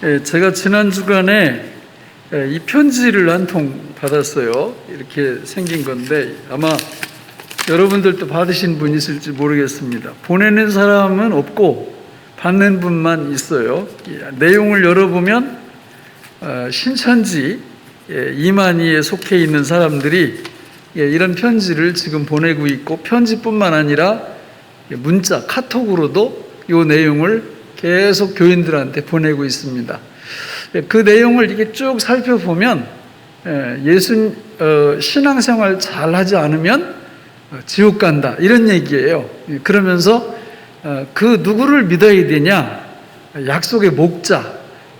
제가 지난 주간에 이 편지를 한 통 받았어요. 이렇게 생긴 건데 아마 여러분들도 받으신 분 있을지 모르겠습니다. 보내는 사람은 없고 받는 분만 있어요. 내용을 열어보면 신천지 이만희에 속해 있는 사람들이 이런 편지를 지금 보내고 있고, 편지뿐만 아니라 문자, 카톡으로도 이 내용을 계속 교인들한테 보내고 있습니다. 그 내용을 이렇게 쭉 살펴보면 신앙생활 잘 하지 않으면 지옥 간다, 이런 얘기예요. 그러면서 그 누구를 믿어야 되냐? 약속의 목자,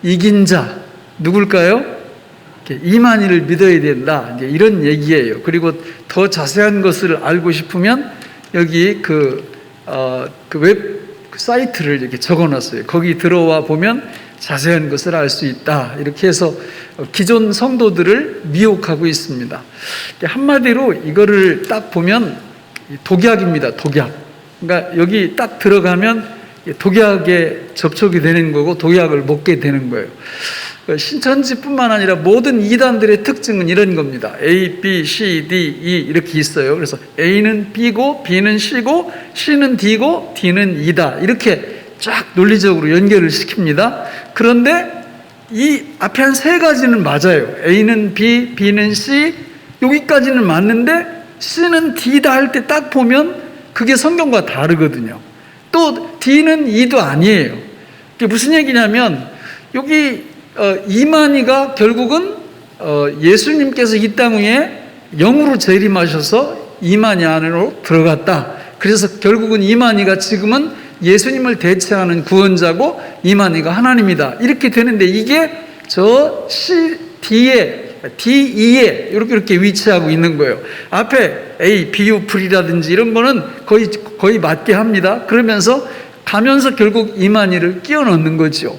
이긴 자 누굴까요? 이만희를 믿어야 된다, 이런 얘기예요. 그리고 더 자세한 것을 알고 싶으면 여기 웹 사이트를 이렇게 적어놨어요. 거기 들어와 보면 자세한 것을 알 수 있다, 이렇게 해서 기존 성도들을 미혹하고 있습니다. 한마디로 이거를 딱 보면 독약입니다. 독약. 그러니까 여기 딱 들어가면 독약에 접촉이 되는 거고 독약을 먹게 되는 거예요. 신천지뿐만 아니라 모든 이단들의 특징은 이런 겁니다. A, B, C, D, E 이렇게 있어요. 그래서 A는 B고 B는 C고 C는 D고 D는 E다, 이렇게 쫙 논리적으로 연결을 시킵니다. 그런데 이 앞에 한 세 가지는 맞아요. A는 B, B는 C, 여기까지는 맞는데 C는 D다 할 때 딱 보면 그게 성경과 다르거든요. 또 D는 E도 아니에요. 그게 무슨 얘기냐면 여기 이만희가 결국은 예수님께서 이 땅 위에 영으로 재림하셔서 이만희 안으로 들어갔다. 그래서 결국은 이만희가 지금은 예수님을 대체하는 구원자고 이만희가 하나님이다, 이렇게 되는데 이게 저 DE에 이렇게 위치하고 있는 거예요. 앞에 A, 비유풀이라든지 이런 거는 거의 맞게 합니다. 그러면서 가면서 결국 이만희를 끼워 넣는 거죠.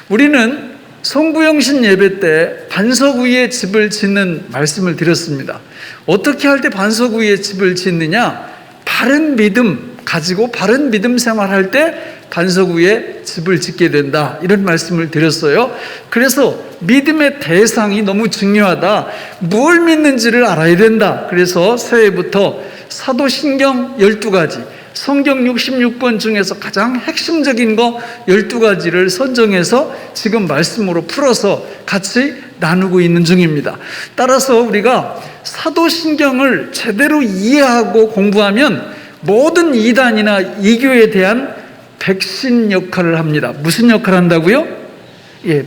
우리는 성부영신 예배 때 반석 위에 집을 짓는 말씀을 드렸습니다. 어떻게 할 때 반석 위에 집을 짓느냐? 바른 믿음 가지고 바른 믿음 생활할 때 반석 위에 집을 짓게 된다, 이런 말씀을 드렸어요. 그래서 믿음의 대상이 너무 중요하다. 뭘 믿는지를 알아야 된다. 그래서 새해부터 사도신경 12가지, 성경 66권 중에서 가장 핵심적인 거 12가지를 선정해서 지금 말씀으로 풀어서 같이 나누고 있는 중입니다. 따라서 우리가 사도신경을 제대로 이해하고 공부하면 모든 이단이나 이교에 대한 백신 역할을 합니다. 무슨 역할을 한다고요?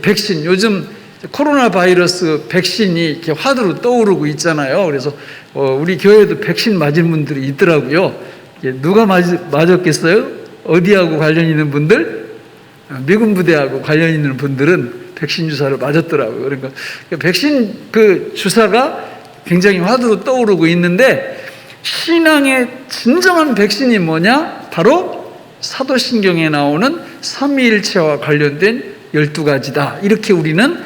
백신. 요즘 코로나 바이러스 백신이 이렇게 화두로 떠오르고 있잖아요. 그래서 우리 교회도 백신 맞은 분들이 있더라고요. 누가 맞았겠어요? 어디하고 관련 있는 분들? 미군 부대하고 관련 있는 분들은 백신 주사를 맞았더라고요. 그러니까 백신 주사가 굉장히 화두로 떠오르고 있는데, 신앙의 진정한 백신이 뭐냐? 바로 사도신경에 나오는 삼위일체와 관련된 12가지다. 이렇게 우리는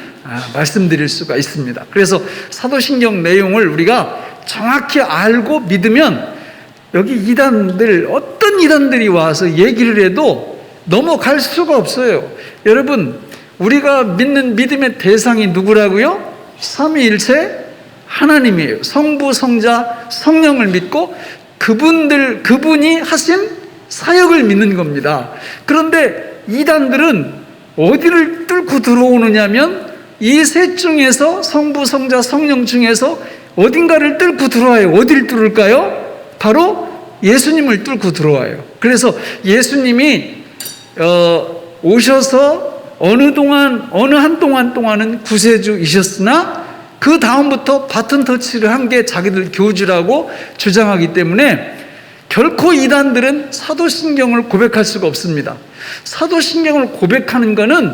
말씀드릴 수가 있습니다. 그래서 사도신경 내용을 우리가 정확히 알고 믿으면 여기 어떤 이단들이 와서 얘기를 해도 넘어갈 수가 없어요. 여러분, 우리가 믿는 믿음의 대상이 누구라고요? 삼위일체 하나님이에요. 성부, 성자, 성령을 믿고 그분이 하신 사역을 믿는 겁니다. 그런데 이단들은 어디를 뚫고 들어오느냐면 이 셋 중에서, 성부, 성자, 성령 중에서 어딘가를 뚫고 들어와요. 어디를 뚫을까요? 바로 예수님을 뚫고 들어와요. 그래서 예수님이 오셔서 어느 한 동안은 구세주이셨으나 그 다음부터 바튼 터치를 한 게 자기들 교주라고 주장하기 때문에 결코 이단들은 사도신경을 고백할 수가 없습니다. 사도신경을 고백하는 것은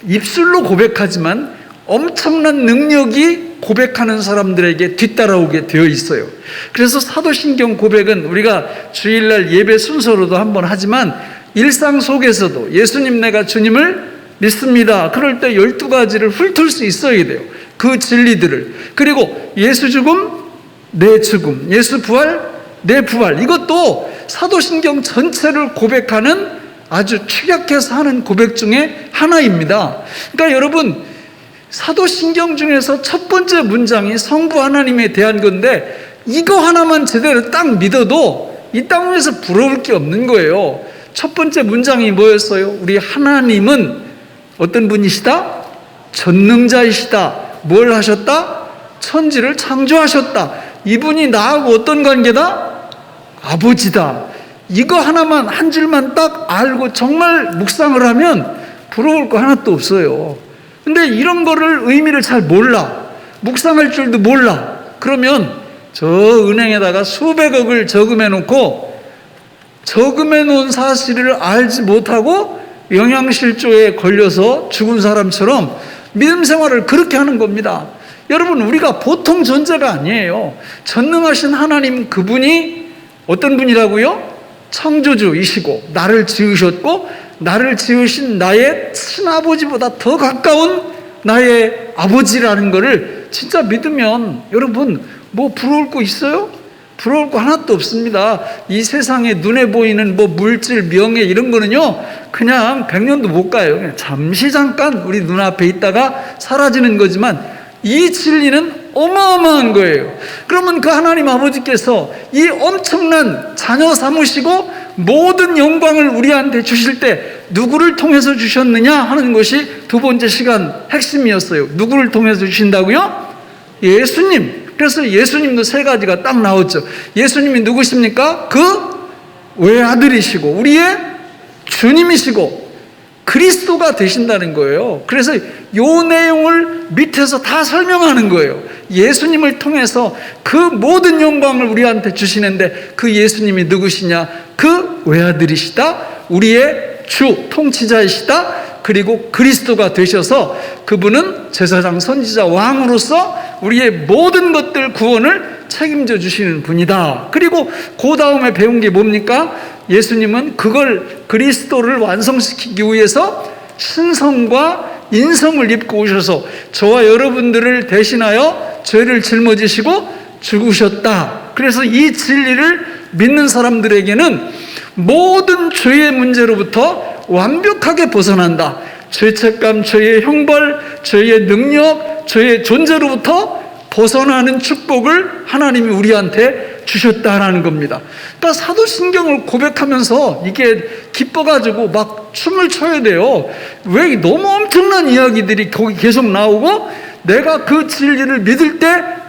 입술로 고백하지만 엄청난 능력이 고백하는 사람들에게 뒤따라오게 되어 있어요. 그래서 사도신경 고백은 우리가 주일날 예배 순서로도 한번 하지만 일상 속에서도 예수님, 내가 주님을 믿습니다. 그럴 때 12가지를 훑을 수 있어야 돼요. 그 진리들을. 그리고 예수 죽음, 내 죽음, 예수 부활, 내 부활, 이것도 사도신경 전체를 고백하는 아주 축약해서 하는 고백 중에 하나입니다. 그러니까 여러분, 사도신경 중에서 첫 번째 문장이 성부 하나님에 대한 건데, 이거 하나만 제대로 딱 믿어도 이 땅 위에서 부러울 게 없는 거예요. 첫 번째 문장이 뭐였어요? 우리 하나님은 어떤 분이시다? 전능자이시다. 뭘 하셨다? 천지를 창조하셨다. 이분이 나하고 어떤 관계다? 아버지다. 이거 하나만, 한 줄만 딱 알고 정말 묵상을 하면 부러울 거 하나도 없어요. 근데 이런 거를 의미를 잘 몰라. 묵상할 줄도 몰라. 그러면 저 은행에다가 수백억을 저금해 놓고 저금해 놓은 사실을 알지 못하고 영양실조에 걸려서 죽은 사람처럼 믿음 생활을 그렇게 하는 겁니다. 여러분, 우리가 보통 존재가 아니에요. 전능하신 하나님, 그분이 어떤 분이라고요? 창조주이시고 나를 지으셨고 나를 지으신 나의 친아버지보다 더 가까운 나의 아버지라는 것을 진짜 믿으면 여러분, 뭐 부러울 거 있어요? 부러울 거 하나도 없습니다. 이 세상에 눈에 보이는 뭐 물질, 명예 이런 거는요, 그냥 100년도 못 가요. 그냥 잠시 잠깐 우리 눈앞에 있다가 사라지는 거지만 이 진리는 어마어마한 거예요. 그러면 그 하나님 아버지께서 이 엄청난 자녀 삼으시고 모든 영광을 우리한테 주실 때 누구를 통해서 주셨느냐 하는 것이 두 번째 시간 핵심이었어요. 누구를 통해서 주신다고요? 예수님. 그래서 예수님도 세 가지가 딱 나왔죠. 예수님이 누구십니까? 그 외아들이시고 우리의 주님이시고 그리스도가 되신다는 거예요. 그래서 요 내용을 밑에서 다 설명하는 거예요. 예수님을 통해서 그 모든 영광을 우리한테 주시는데 그 예수님이 누구시냐? 그 외아들이시다. 우리의 주, 통치자이시다. 그리고 그리스도가 되셔서 그분은 제사장, 선지자, 왕으로서 우리의 모든 것들 구원을 책임져 주시는 분이다. 그리고 그 다음에 배운 게 뭡니까? 예수님은 그걸, 그리스도를 완성시키기 위해서 신성과 인성을 입고 오셔서 저와 여러분들을 대신하여 죄를 짊어지시고 죽으셨다. 그래서 이 진리를 믿는 사람들에게는 모든 죄의 문제로부터 완벽하게 벗어난다. 죄책감, 죄의 형벌, 죄의 능력, 죄의 존재로부터 벗어나는 축복을 하나님이 우리한테 주셨다라는 겁니다. 그러니까 사도신경을 고백하면서 이게 기뻐가지고 막 춤을 춰야 돼요. 왜? 너무 엄청난 이야기들이 거기 계속 나오고 내가 그 진리를 믿을 때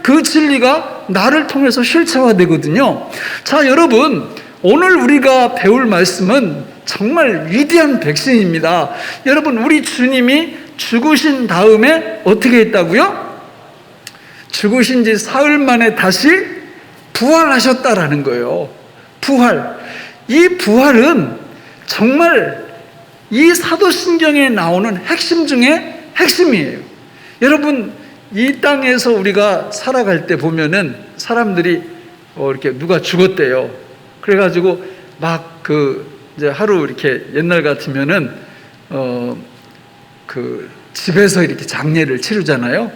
그 진리가 나를 통해서 실체화되거든요. 자, 여러분, 오늘 우리가 배울 말씀은 정말 위대한 백신입니다. 여러분, 우리 주님이 죽으신 다음에 어떻게 했다고요? 죽으신 지 사흘 만에 다시 부활하셨다라는 거예요. 부활. 이 부활은 정말 이 사도신경에 나오는 핵심 중에 핵심이에요. 여러분, 이 땅에서 우리가 살아갈 때 보면은 사람들이 이렇게 누가 죽었대요. 그래가지고 막 이제 하루 이렇게 옛날 같으면은 집에서 이렇게 장례를 치르잖아요.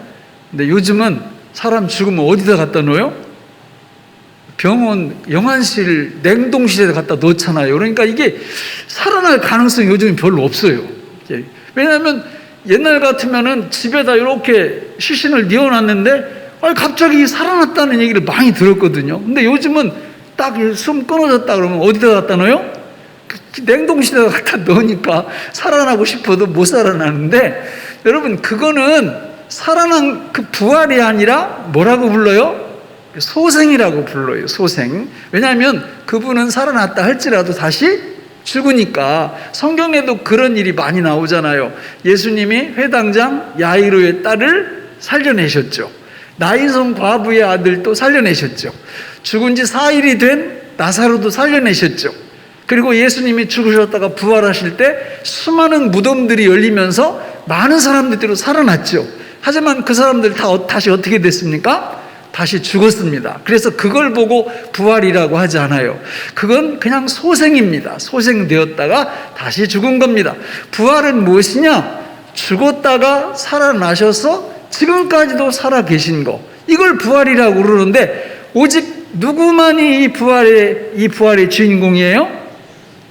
근데 요즘은 사람 죽으면 어디다 갖다 놓아요? 병원 영안실, 냉동실에 갖다 놓잖아요. 그러니까 이게 살아날 가능성이 요즘은 별로 없어요. 왜냐하면 옛날 같으면은 집에다 이렇게 시신을 뉘어놨는데 갑자기 살아났다는 얘기를 많이 들었거든요. 근데 요즘은 딱 숨 끊어졌다 그러면 어디다 갖다 놓아요? 냉동실에다 갖다 넣으니까 살아나고 싶어도 못 살아나는데, 여러분, 그거는 살아난 그 부활이 아니라 뭐라고 불러요? 소생이라고 불러요. 소생. 왜냐하면 그분은 살아났다 할지라도 다시 죽으니까. 성경에도 그런 일이 많이 나오잖아요. 예수님이 회당장 야이로의 딸을 살려내셨죠. 나인성 과부의 아들도 살려내셨죠. 죽은 지 4일이 된 나사로도 살려내셨죠. 그리고 예수님이 죽으셨다가 부활하실 때 수많은 무덤들이 열리면서 많은 사람들이 살아났죠. 하지만 그 사람들 다 다시 어떻게 됐습니까? 다시 죽었습니다. 그래서 그걸 보고 부활이라고 하지 않아요. 그건 그냥 소생입니다. 소생되었다가 다시 죽은 겁니다. 부활은 무엇이냐? 죽었다가 살아나셔서 지금까지도 살아계신 거, 이걸 부활이라고 그러는데, 오직 누구만이 이 부활의 주인공이에요?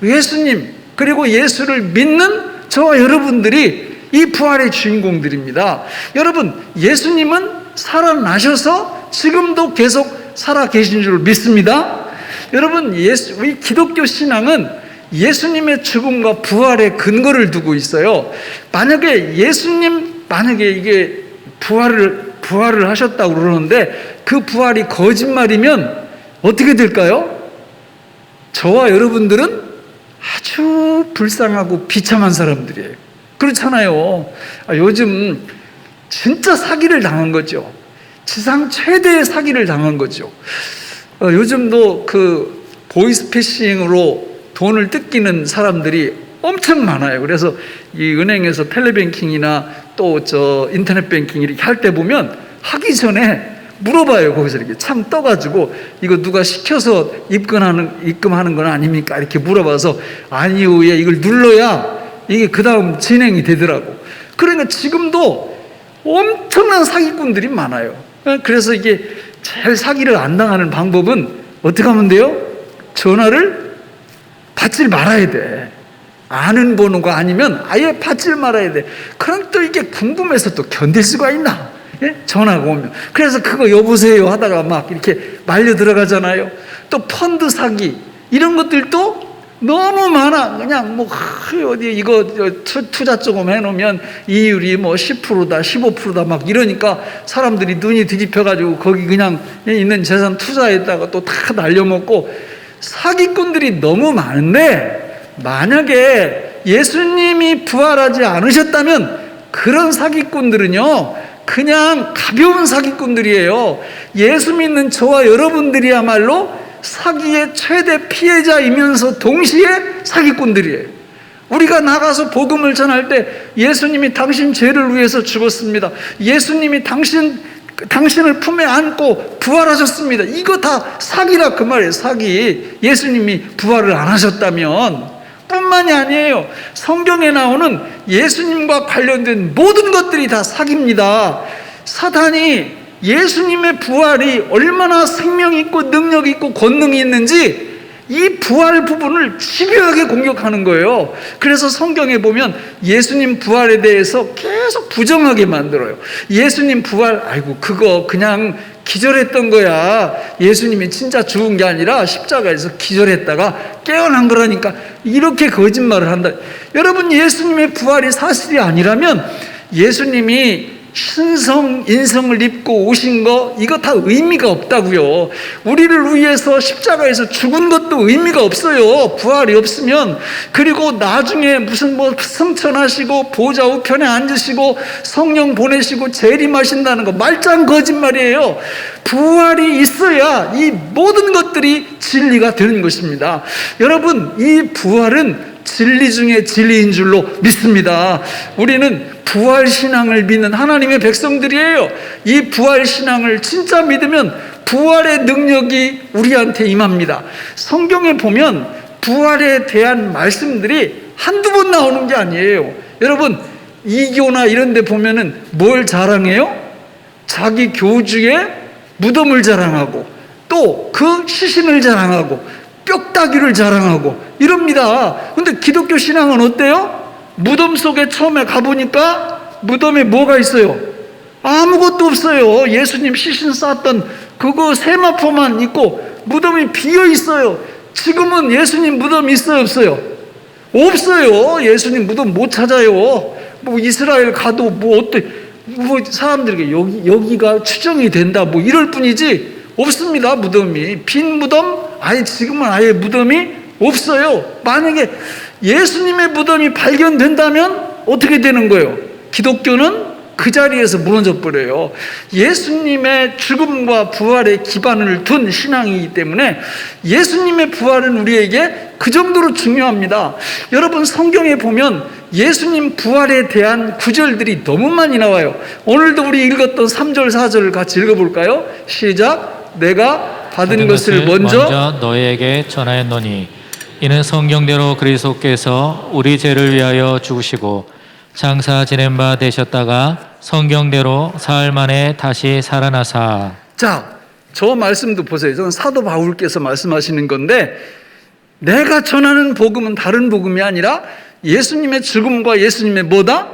예수님. 그리고 예수를 믿는 저와 여러분들이 이 부활의 주인공들입니다. 여러분, 예수님은 살아나셔서 지금도 계속 살아 계신 줄 믿습니다. 여러분, 우리 기독교 신앙은 예수님의 죽음과 부활의 근거를 두고 있어요. 만약에 이게 부활을 하셨다고 그러는데 그 부활이 거짓말이면 어떻게 될까요? 저와 여러분들은 아주 불쌍하고 비참한 사람들이에요. 그렇잖아요. 요즘 진짜 사기를 당한 거죠. 지상 최대의 사기를 당한 거죠. 요즘도 그 보이스피싱으로 돈을 뜯기는 사람들이 엄청 많아요. 그래서 이 은행에서 텔레뱅킹이나 또 인터넷 뱅킹 이렇게 할 때 보면 하기 전에 물어봐요. 거기서 이렇게 참 떠가지고 이거 누가 시켜서 입금하는 건 아닙니까? 이렇게 물어봐서 아니요, 이걸 눌러야 이게 그 다음 진행이 되더라고. 그러니까 지금도 엄청난 사기꾼들이 많아요. 그래서 이게 제일 사기를 안 당하는 방법은 어떻게 하면 돼요? 전화를 받질 말아야 돼. 아는 번호가 아니면 아예 받질 말아야 돼. 그럼 또 이게 궁금해서 또 견딜 수가 있나? 예? 전화가 오면. 그래서 그거 여보세요 하다가 막 이렇게 말려 들어가잖아요. 또 펀드 사기 이런 것들도 너무 많아. 그냥 어디 이거 투자 조금 해놓으면 이율이 10%다 15%다 막 이러니까 사람들이 눈이 뒤집혀가지고 거기 그냥 있는 재산 투자했다가 또 다 날려먹고 사기꾼들이 너무 많은데, 만약에 예수님이 부활하지 않으셨다면 그런 사기꾼들은요 그냥 가벼운 사기꾼들이에요. 예수 믿는 저와 여러분들이야말로 사기의 최대 피해자이면서 동시에 사기꾼들이에요. 우리가 나가서 복음을 전할 때 예수님이 당신 죄를 위해서 죽었습니다. 예수님이 당신을 품에 안고 부활하셨습니다. 이거 다 사기라 그 말이에요. 사기. 예수님이 부활을 안 하셨다면. 뿐만이 아니에요. 성경에 나오는 예수님과 관련된 모든 것들이 다 사기입니다. 사탄이 예수님의 부활이 얼마나 생명 있고 능력 있고 권능이 있는지 이 부활 부분을 집요하게 공격하는 거예요. 그래서 성경에 보면 예수님 부활에 대해서 계속 부정하게 만들어요. 예수님 부활, 아이고 그거 그냥 기절했던 거야. 예수님이 진짜 죽은 게 아니라 십자가에서 기절했다가 깨어난 거라니까. 이렇게 거짓말을 한다. 여러분, 예수님의 부활이 사실이 아니라면 예수님이 신성 인성을 입고 오신 거 이거 다 의미가 없다고요. 우리를 위해서 십자가에서 죽은 것도 의미가 없어요. 부활이 없으면. 그리고 나중에 무슨 승천하시고 보좌 우편에 앉으시고 성령 보내시고 재림하신다는 거 말짱 거짓말이에요. 부활이 있어야 이 모든 것들이 진리가 되는 것입니다. 여러분, 이 부활은 진리 중에 진리인 줄로 믿습니다. 우리는 부활신앙을 믿는 하나님의 백성들이에요. 이 부활신앙을 진짜 믿으면 부활의 능력이 우리한테 임합니다. 성경에 보면 부활에 대한 말씀들이 한두 번 나오는 게 아니에요. 여러분, 이교나 이런 데 보면은 뭘 자랑해요? 자기 교주의 무덤을 자랑하고 또 그 시신을 자랑하고 뼈다귀를 자랑하고 이럽니다. 근데 기독교 신앙은 어때요? 무덤 속에 처음에 가보니까 무덤에 뭐가 있어요? 아무것도 없어요. 예수님 시신 쌓았던 그거 세마포만 있고 무덤이 비어 있어요. 지금은 예수님 무덤이 있어요, 없어요? 없어요. 예수님 무덤 못 찾아요. 이스라엘 가도 사람들에게 여기가 추정이 된다 이럴 뿐이지 없습니다. 무덤이 빈 무덤, 지금은 아예 무덤이 없어요. 만약에 예수님의 무덤이 발견된다면 어떻게 되는 거예요? 기독교는 그 자리에서 무너져 버려요. 예수님의 죽음과 부활의 기반을 둔 신앙이기 때문에 예수님의 부활은 우리에게 그 정도로 중요합니다. 여러분, 성경에 보면 예수님 부활에 대한 구절들이 너무 많이 나와요. 오늘도 우리 읽었던 3절 4절을 같이 읽어볼까요? 시작. 내가 받은 것을 먼저 너희에게 전하였노니 이는 성경대로 그리스도께서 우리 죄를 위하여 죽으시고 장사 지낸 바 되셨다가 성경대로 사흘 만에 다시 살아나사. 자, 저 말씀도 보세요. 저는 사도 바울께서 말씀하시는 건데 내가 전하는 복음은 다른 복음이 아니라 예수님의 죽음과 예수님의 뭐다?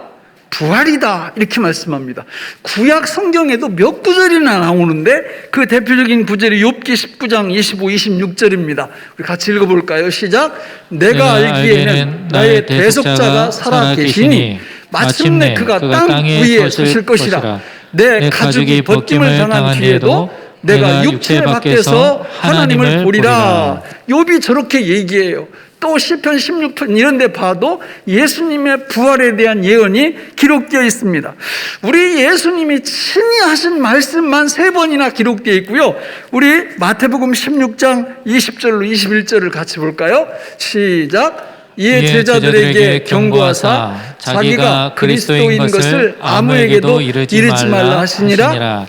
부활이다. 이렇게 말씀합니다. 구약 성경에도 몇 구절이나 나오는데 그 대표적인 구절이 욥기 19장 25, 26절입니다. 우리 같이 읽어볼까요? 시작. 내가 알기에는 나의 대속자가 살아계시니 마침내 그가 땅 위에 서실 것이라. 내 가죽이 벗김을 당한 뒤에도 내가 육체 밖에서 하나님을 보리라. 욥이 저렇게 얘기해요. 또 시편 16편 이런 데 봐도 예수님의 부활에 대한 예언이 기록되어 있습니다. 우리 예수님이 친히 하신 말씀만 3번이나 기록되어 있고요. 우리 마태복음 16장 20절로 21절을 같이 볼까요? 시작. 이에 제자들에게 경고하사 자기가 그리스도인 것을 아무에게도 이르지 말라 하시니라.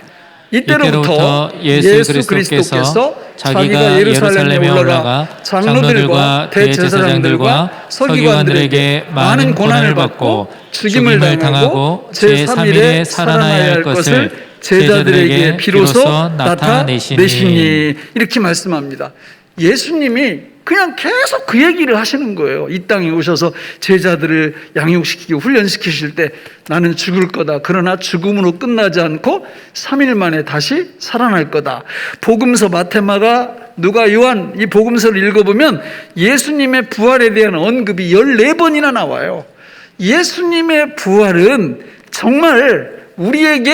이때로부터 예수 그리스도께서 자기가 예루살렘에 올라가 장로들과 대제사장들과 서기관들에게 많은 고난을 받고 죽임을 당하고 제3일에 살아나야 할 것을 제자들에게 비로소 나타내시니 이렇게 말씀합니다. 예수님이 그냥 계속 그 얘기를 하시는 거예요. 이 땅에 오셔서 제자들을 양육시키고 훈련시키실 때 나는 죽을 거다. 그러나 죽음으로 끝나지 않고 3일 만에 다시 살아날 거다. 복음서 마태, 마가, 누가, 요한 이 복음서를 읽어보면 예수님의 부활에 대한 언급이 14번이나 나와요. 예수님의 부활은 정말 우리에게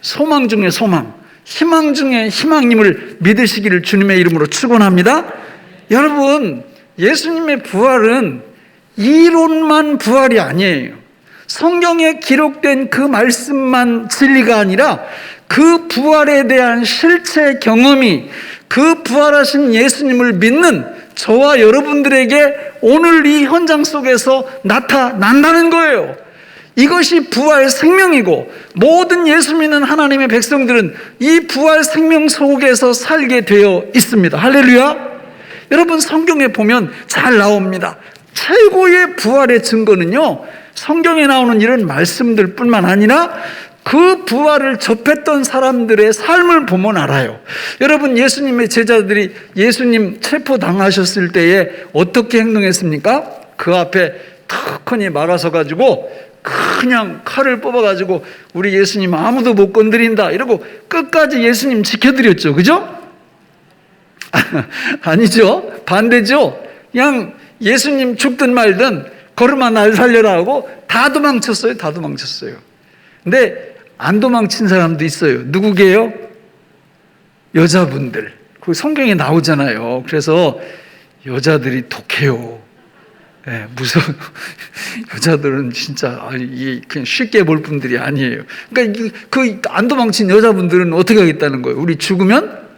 소망 중에 소망, 희망 중에 희망임을 믿으시기를 주님의 이름으로 축원합니다. 여러분, 예수님의 부활은 이론만 부활이 아니에요. 성경에 기록된 그 말씀만 진리가 아니라 그 부활에 대한 실체 경험이 그 부활하신 예수님을 믿는 저와 여러분들에게 오늘 이 현장 속에서 나타난다는 거예요. 이것이 부활 생명이고 모든 예수 믿는 하나님의 백성들은 이 부활 생명 속에서 살게 되어 있습니다. 할렐루야. 여러분 성경에 보면 잘 나옵니다. 최고의 부활의 증거는요, 성경에 나오는 이런 말씀들 뿐만 아니라 그 부활을 접했던 사람들의 삶을 보면 알아요. 여러분, 예수님의 제자들이 예수님 체포당하셨을 때에 어떻게 행동했습니까? 그 앞에 턱하니 막아서 가지고 그냥 칼을 뽑아가지고 우리 예수님 아무도 못 건드린다 이러고 끝까지 예수님 지켜드렸죠. 그죠? 아니죠. 반대죠. 그냥 예수님 죽든 말든 걸음아 날 살려라 하고 다 도망쳤어요. 다 도망쳤어요. 근데 안 도망친 사람도 있어요. 누구게요? 여자분들. 그 성경에 나오잖아요. 그래서 여자들이 독해요. 네, 무서워. 여자들은 진짜 그냥 쉽게 볼 분들이 아니에요. 그러니까 그 안 도망친 여자분들은 어떻게 하겠다는 거예요? 우리 죽으면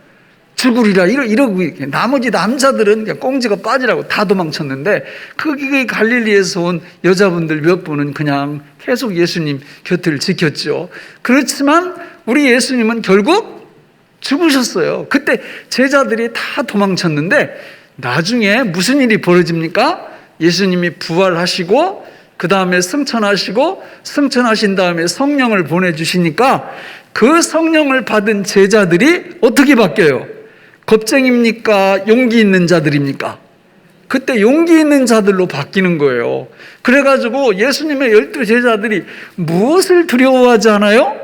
죽으리라 이러고 나머지 남자들은 그냥 꽁지가 빠지라고 다 도망쳤는데 그게 갈릴리에서 온 여자분들 몇 분은 그냥 계속 예수님 곁을 지켰죠. 그렇지만 우리 예수님은 결국 죽으셨어요. 그때 제자들이 다 도망쳤는데 나중에 무슨 일이 벌어집니까? 예수님이 부활하시고 그 다음에 승천하시고 승천하신 다음에 성령을 보내주시니까 그 성령을 받은 제자들이 어떻게 바뀌어요? 겁쟁입니까? 용기 있는 자들입니까? 그때 용기 있는 자들로 바뀌는 거예요. 그래가지고 예수님의 12 제자들이 무엇을 두려워하지 않아요?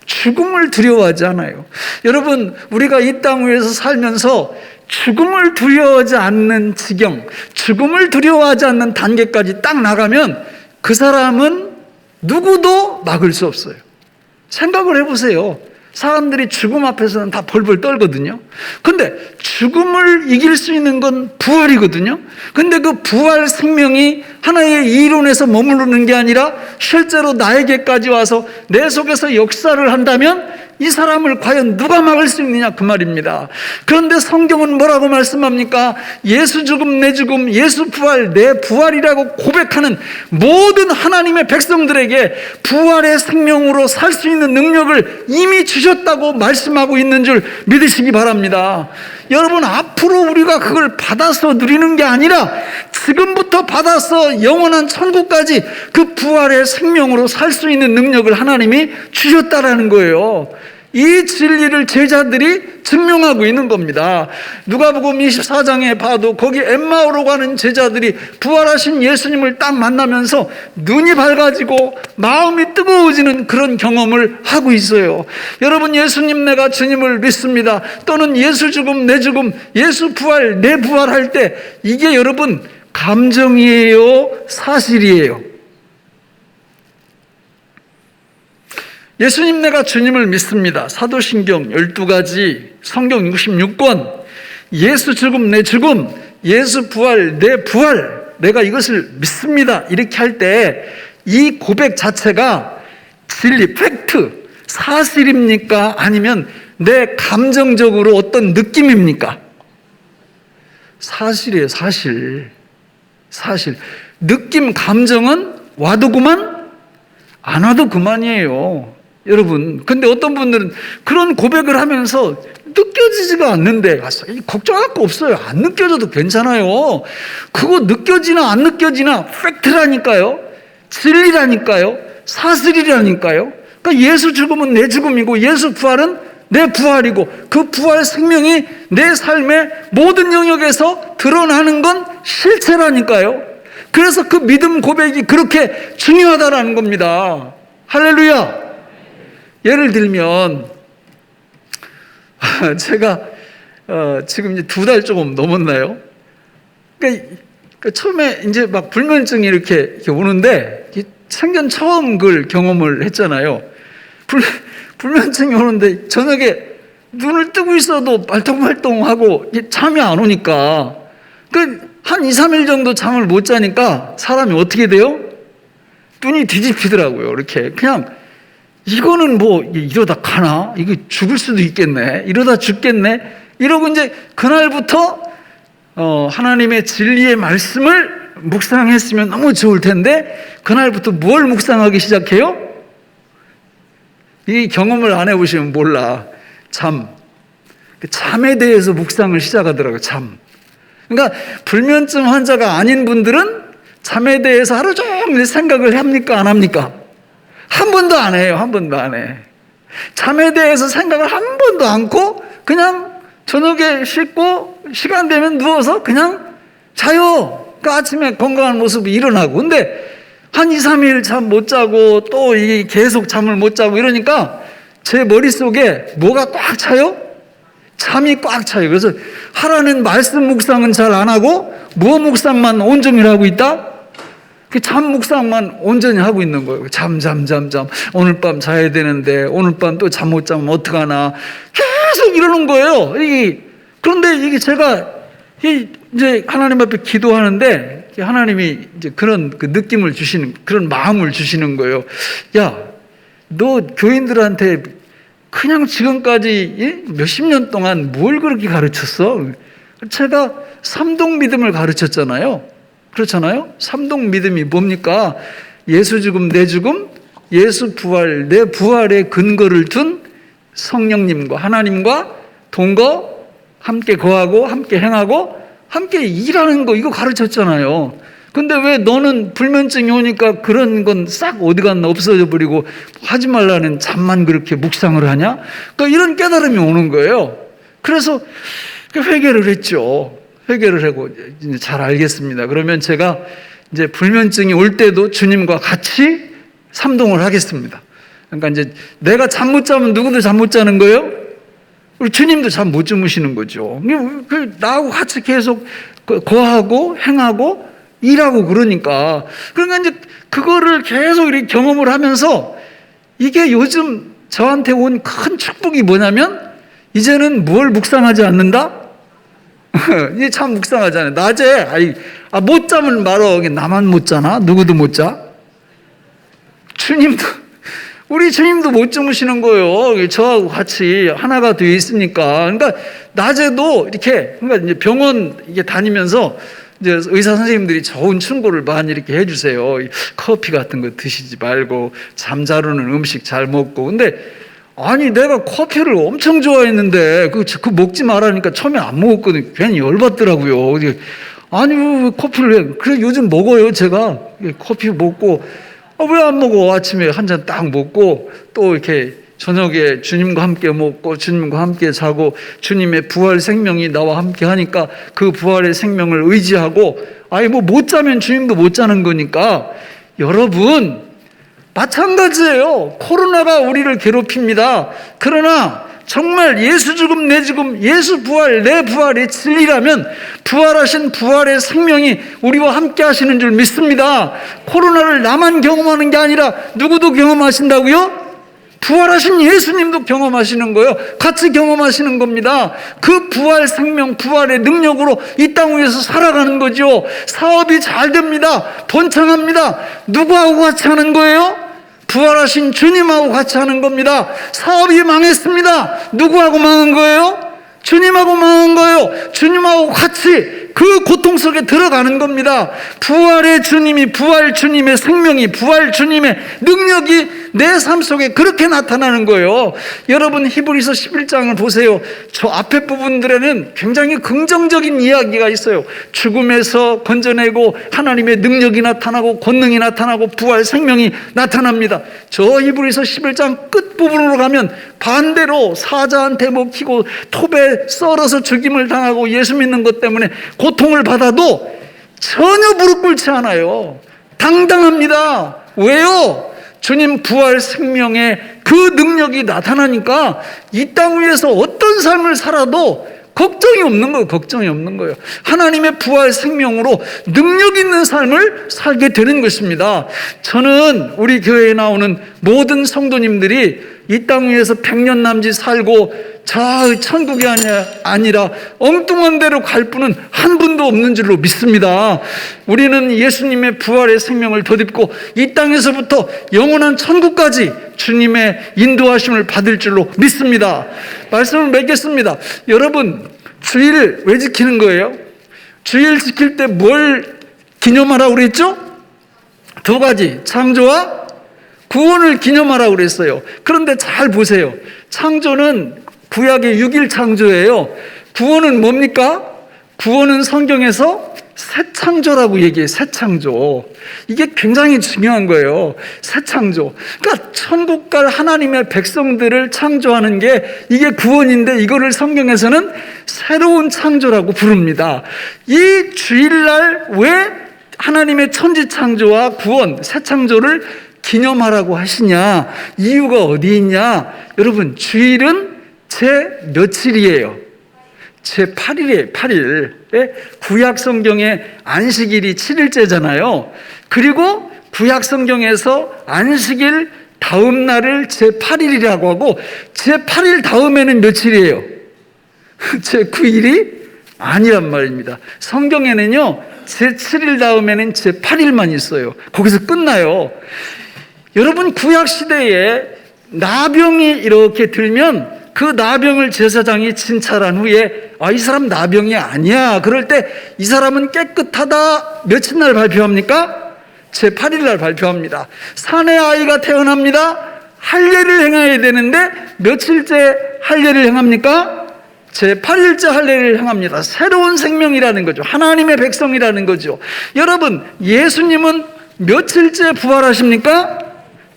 죽음을 두려워하지 않아요. 여러분, 우리가 이 땅 위에서 살면서 죽음을 두려워하지 않는 지경, 죽음을 두려워하지 않는 단계까지 딱 나가면 그 사람은 누구도 막을 수 없어요. 생각을 해보세요. 사람들이 죽음 앞에서는 다 벌벌 떨거든요. 근데 죽음을 이길 수 있는 건 부활이거든요. 근데 그 부활 생명이 하나의 이론에서 머무르는 게 아니라 실제로 나에게까지 와서 내 속에서 역사를 한다면 이 사람을 과연 누가 막을 수 있느냐 그 말입니다. 그런데 성경은 뭐라고 말씀합니까? 예수 죽음 내 죽음, 예수 부활 내 부활이라고 고백하는 모든 하나님의 백성들에게 부활의 생명으로 살 수 있는 능력을 이미 주셨다고 말씀하고 있는 줄 믿으시기 바랍니다. 여러분, 앞으로 우리가 그걸 받아서 누리는 게 아니라 지금부터 받아서 영원한 천국까지 그 부활의 생명으로 살 수 있는 능력을 하나님이 주셨다라는 거예요. 이 진리를 제자들이 증명하고 있는 겁니다. 누가복음 24장에 봐도 거기 엠마오로 가는 제자들이 부활하신 예수님을 딱 만나면서 눈이 밝아지고 마음이 뜨거워지는 그런 경험을 하고 있어요. 여러분, 예수님 내가 주님을 믿습니다, 또는 예수 죽음 내 죽음, 예수 부활 내 부활할 때 이게 여러분 감정이에요, 사실이에요? 예수님 내가 주님을 믿습니다. 사도신경 12가지, 성경 66권, 예수 죽음 내 죽음, 예수 부활 내 부활, 내가 이것을 믿습니다, 이렇게 할 때 이 고백 자체가 진리, 팩트, 사실입니까? 아니면 내 감정적으로 어떤 느낌입니까? 사실이에요, 사실. 느낌, 감정은 와도 그만, 안 와도 그만이에요. 여러분, 근데 어떤 분들은 그런 고백을 하면서 느껴지지가 않는데, 걱정할 거 없어요. 안 느껴져도 괜찮아요. 그거 느껴지나 안 느껴지나 팩트라니까요. 진리라니까요. 사실이라니까요. 그러니까 예수 죽음은 내 죽음이고 예수 부활은 내 부활이고, 그 부활 생명이 내 삶의 모든 영역에서 드러나는 건 실체라니까요. 그래서 그 믿음 고백이 그렇게 중요하다라는 겁니다. 할렐루야. 예를 들면 제가 지금 이제 2달 조금 넘었나요? 그러니까 처음에 이제 막 불면증이 이렇게 오는데, 생전 처음 그걸 경험을 했잖아요. 불면증이 오는데 저녁에 눈을 뜨고 있어도 말똥말똥하고 잠이 안 오니까, 한 2, 3일 정도 잠을 못 자니까 사람이 어떻게 돼요? 눈이 뒤집히더라고요. 이렇게 그냥 이거는 뭐 이러다 가나? 이거 죽을 수도 있겠네. 이러다 죽겠네. 이러고 이제 그날부터 하나님의 진리의 말씀을 묵상했으면 너무 좋을 텐데, 그날부터 뭘 묵상하기 시작해요? 이 경험을 안 해보시면 몰라. 잠에 대해서 묵상을 시작하더라고요. 잠. 그러니까 불면증 환자가 아닌 분들은 잠에 대해서 하루 종일 생각을 합니까, 안 합니까? 한 번도 안 해요. 한 번도 안 해. 잠에 대해서 생각을 한 번도 않고 그냥 저녁에 씻고 시간 되면 누워서 그냥 자요. 그 아침에 건강한 모습이 일어나고. 근데 한 2, 3일 잠 못 자고 또 계속 잠을 못 자고 이러니까 제 머릿속에 뭐가 꽉 차요? 잠이 꽉 차요. 그래서 하라는 말씀 묵상은 잘 안 하고 무엇 묵상만 온종일 하고 있다? 그 잠 묵상만 온전히 하고 있는 거예요. 잠. 오늘 밤 자야 되는데 오늘 밤 또 잠 못 자면 어떡하나. 계속 이러는 거예요. 그런데 이게 제가 이제 하나님 앞에 기도하는데 하나님이 이제 그런 그 느낌을 주시는, 그런 마음을 주시는 거예요. 야, 너 교인들한테 그냥 지금까지 몇십 년 동안 뭘 그렇게 가르쳤어? 제가 삼동 믿음을 가르쳤잖아요. 그렇잖아요? 삼동 믿음이 뭡니까? 예수 죽음 내 죽음, 예수 부활 내 부활의 근거를 둔 성령님과 하나님과 동거, 함께 거하고 함께 행하고 함께 일하는 거, 이거 가르쳤잖아요. 근데 왜 너는 불면증이 오니까 그런 건 싹 어디 갔나 없어져 버리고 하지 말라는 잠만 그렇게 묵상을 하냐? 그러니까 이런 깨달음이 오는 거예요. 그래서 회개를 했죠. 회개를 하고 이제 잘 알겠습니다. 그러면 제가 이제 불면증이 올 때도 주님과 같이 삼동을 하겠습니다. 그러니까 이제 내가 잠 못 자면 누구도 잠 못 자는 거예요? 우리 주님도 잠 못 주무시는 거죠. 나하고 같이 계속 거하고 행하고 일하고 그러니까. 그러니까 이제 그거를 계속 이렇게 경험을 하면서 이게 요즘 저한테 온 큰 축복이 뭐냐면, 이제는 뭘 묵상하지 않는다? 이제 참 묵상하잖아요. 낮에 못 자면 말어. 나만 못 자나? 누구도 못 자? 우리 주님도 못 주무시는 거예요. 저하고 같이 하나가 되어 있으니까. 그러니까 낮에도 이렇게, 그러니까 이제 병원 이게 다니면서 이제 의사 선생님들이 좋은 충고를 많이 이렇게 해주세요. 커피 같은 거 드시지 말고 잠자루는 음식 잘 먹고. 근데 아니 내가 커피를 엄청 좋아했는데 그 먹지 말라니까 처음에 안 먹었거든요. 괜히 열받더라고요. 아니 왜 커피를 해? 그래 요즘 먹어요. 제가 커피 먹고 왜 안 먹어? 아침에 한 잔 딱 먹고 또 이렇게 저녁에 주님과 함께 먹고 주님과 함께 자고 주님의 부활 생명이 나와 함께 하니까 그 부활의 생명을 의지하고 뭐 못 자면 주님도 못 자는 거니까 여러분 마찬가지예요. 코로나가 우리를 괴롭힙니다. 그러나 정말 예수 죽음 내 죽음 예수 부활 내 부활이 진리라면 부활하신 부활의 생명이 우리와 함께 하시는 줄 믿습니다. 코로나를 나만 경험하는 게 아니라 누구도 경험하신다고요? 부활하신 예수님도 경험하시는 거예요. 같이 경험하시는 겁니다. 그 부활 생명, 부활의 능력으로 이 땅 위에서 살아가는 거죠. 사업이 잘 됩니다. 번창합니다. 누구하고 같이 하는 거예요? 부활하신 주님하고 같이 하는 겁니다. 사업이 망했습니다. 누구하고 망한 거예요? 주님하고 망한 거예요. 주님하고 같이 그 고통 속에 들어가는 겁니다. 부활의 주님이, 부활 주님의 생명이, 부활 주님의 능력이 내 삶 속에 그렇게 나타나는 거예요. 여러분 히브리서 11장을 보세요. 저 앞에 부분들에는 굉장히 긍정적인 이야기가 있어요. 죽음에서 건져내고 하나님의 능력이 나타나고 권능이 나타나고 부활 생명이 나타납니다. 저 히브리서 11장 끝부분으로 가면 반대로 사자한테 먹히고 톱에 썰어서 죽임을 당하고 예수 믿는 것 때문에 고통을 받아도 전혀 무릎 꿇지 않아요. 당당합니다. 왜요? 주님 부활 생명의 그 능력이 나타나니까 이 땅 위에서 어떤 삶을 살아도 걱정이 없는 거예요. 걱정이 없는 거예요. 하나님의 부활 생명으로 능력 있는 삶을 살게 되는 것입니다. 저는 우리 교회에 나오는 모든 성도님들이 이 땅 위에서 100년 남짓 살고 저 천국이 아니라 엉뚱한 데로 갈 분은 한 분도 없는 줄로 믿습니다. 우리는 예수님의 부활의 생명을 덧입고 이 땅에서부터 영원한 천국까지 주님의 인도하심을 받을 줄로 믿습니다. 말씀을 맺겠습니다. 여러분 주일 왜 지키는 거예요? 주일 지킬 때 뭘 기념하라고 그랬죠? 두 가지, 창조와 구원을 기념하라고 그랬어요. 그런데 잘 보세요. 창조는 구약의 6일 창조예요. 구원은 뭡니까? 구원은 성경에서 새 창조라고 얘기해요. 새 창조. 이게 굉장히 중요한 거예요. 새 창조. 그러니까 천국 갈 하나님의 백성들을 창조하는 게 이게 구원인데 이거를 성경에서는 새로운 창조라고 부릅니다. 이 주일날 왜 하나님의 천지 창조와 구원, 새 창조를 기념하라고 하시냐? 이유가 어디 있냐? 여러분 주일은 제 며칠이에요? 제 8일이에요. 8일. 구약 성경에 안식일이 7일째잖아요. 그리고 구약 성경에서 안식일 다음 날을 제 8일이라고 하고 제 8일 다음에는 며칠이에요? 제 9일이 아니란 말입니다. 성경에는요 제 7일 다음에는 제 8일만 있어요. 거기서 끝나요. 여러분 구약 시대에 나병이 이렇게 들면 그 나병을 제사장이 진찰한 후에 이 사람 나병이 아니야. 그럴 때 이 사람은 깨끗하다. 며칠 날 발표합니까? 제 8일 날 발표합니다. 산에 아이가 태어납니다. 할례를 행해야 되는데 며칠째 할례를 행합니까? 제 8일째 할례를 행합니다. 새로운 생명이라는 거죠. 하나님의 백성이라는 거죠. 여러분 예수님은 며칠째 부활하십니까?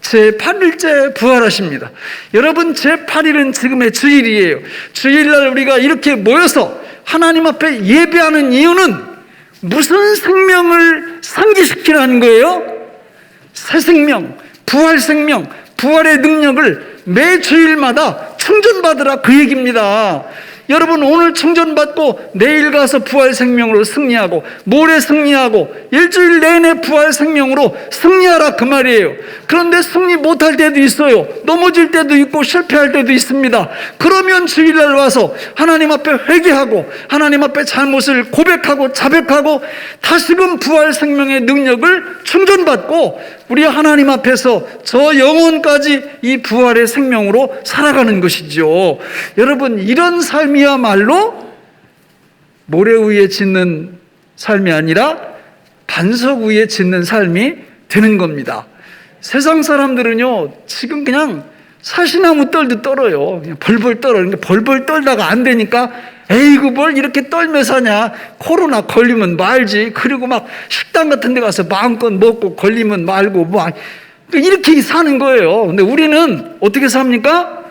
제 8일째 부활하십니다. 여러분 제 8일은 지금의 주일이에요. 주일날 우리가 이렇게 모여서 하나님 앞에 예배하는 이유는 무슨 생명을 상기시키라는 거예요? 새 생명, 부활 생명, 부활의 능력을 매 주일마다 충전받으라 그 얘기입니다. 여러분 오늘 충전받고 내일 가서 부활 생명으로 승리하고 모레 승리하고 일주일 내내 부활 생명으로 승리하라 그 말이에요. 그런데 승리 못할 때도 있어요. 넘어질 때도 있고 실패할 때도 있습니다. 그러면 주일날 와서 하나님 앞에 회개하고 하나님 앞에 잘못을 고백하고 자백하고 다시금 부활 생명의 능력을 충전받고 우리 하나님 앞에서 저 영혼까지 이 부활의 생명으로 살아가는 것이죠. 여러분 이런 삶이야말로 모래 위에 짓는 삶이 아니라 반석 위에 짓는 삶이 되는 겁니다. 세상 사람들은요 지금 그냥 사시나무 떨듯 떨어요. 그냥 벌벌 떨어요. 그러니까 벌벌 떨다가 안 되니까 에이구 뭘 이렇게 떨며 사냐. 코로나 걸리면 말지. 그리고 막 식당 같은 데 가서 마음껏 먹고 걸리면 말고 이렇게 사는 거예요. 근데 우리는 어떻게 삽니까?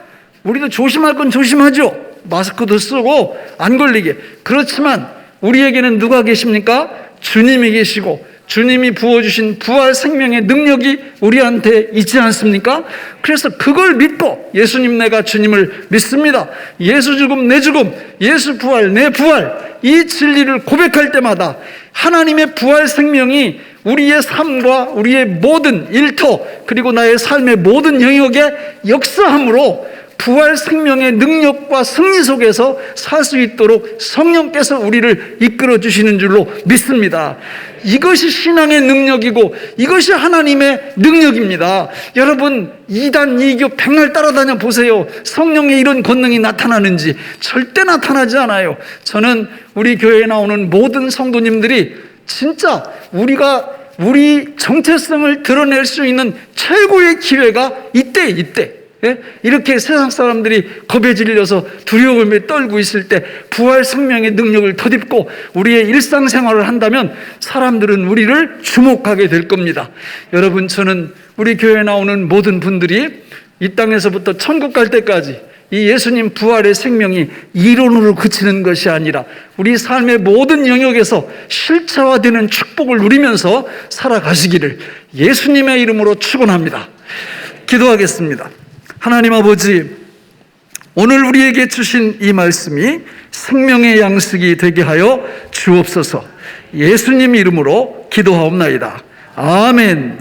우리도 조심할 건 조심하죠. 마스크도 쓰고 안 걸리게. 그렇지만 우리에게는 누가 계십니까? 주님이 계시고 주님이 부어주신 부활 생명의 능력이 우리한테 있지 않습니까? 그래서 그걸 믿고 예수님 내가 주님을 믿습니다. 예수 죽음 내 죽음, 예수 부활 내 부활, 이 진리를 고백할 때마다 하나님의 부활 생명이 우리의 삶과 우리의 모든 일터 그리고 나의 삶의 모든 영역에 역사함으로 부활 생명의 능력과 승리 속에서 살 수 있도록 성령께서 우리를 이끌어 주시는 줄로 믿습니다. 이것이 신앙의 능력이고 이것이 하나님의 능력입니다. 여러분, 이단 이교 백날 따라다녀 보세요. 성령의 이런 권능이 나타나는지. 절대 나타나지 않아요. 저는 우리 교회에 나오는 모든 성도님들이 진짜 우리 정체성을 드러낼 수 있는 최고의 기회가 이때 이렇게 세상 사람들이 겁에 질려서 두려움에 떨고 있을 때 부활 생명의 능력을 덧입고 우리의 일상생활을 한다면 사람들은 우리를 주목하게 될 겁니다. 여러분, 저는 우리 교회에 나오는 모든 분들이 이 땅에서부터 천국 갈 때까지 이 예수님 부활의 생명이 이론으로 그치는 것이 아니라 우리 삶의 모든 영역에서 실체화되는 축복을 누리면서 살아가시기를 예수님의 이름으로 축원합니다. 기도하겠습니다. 하나님 아버지, 오늘 우리에게 주신 이 말씀이 생명의 양식이 되게 하여 주옵소서. 예수님 이름으로 기도하옵나이다. 아멘.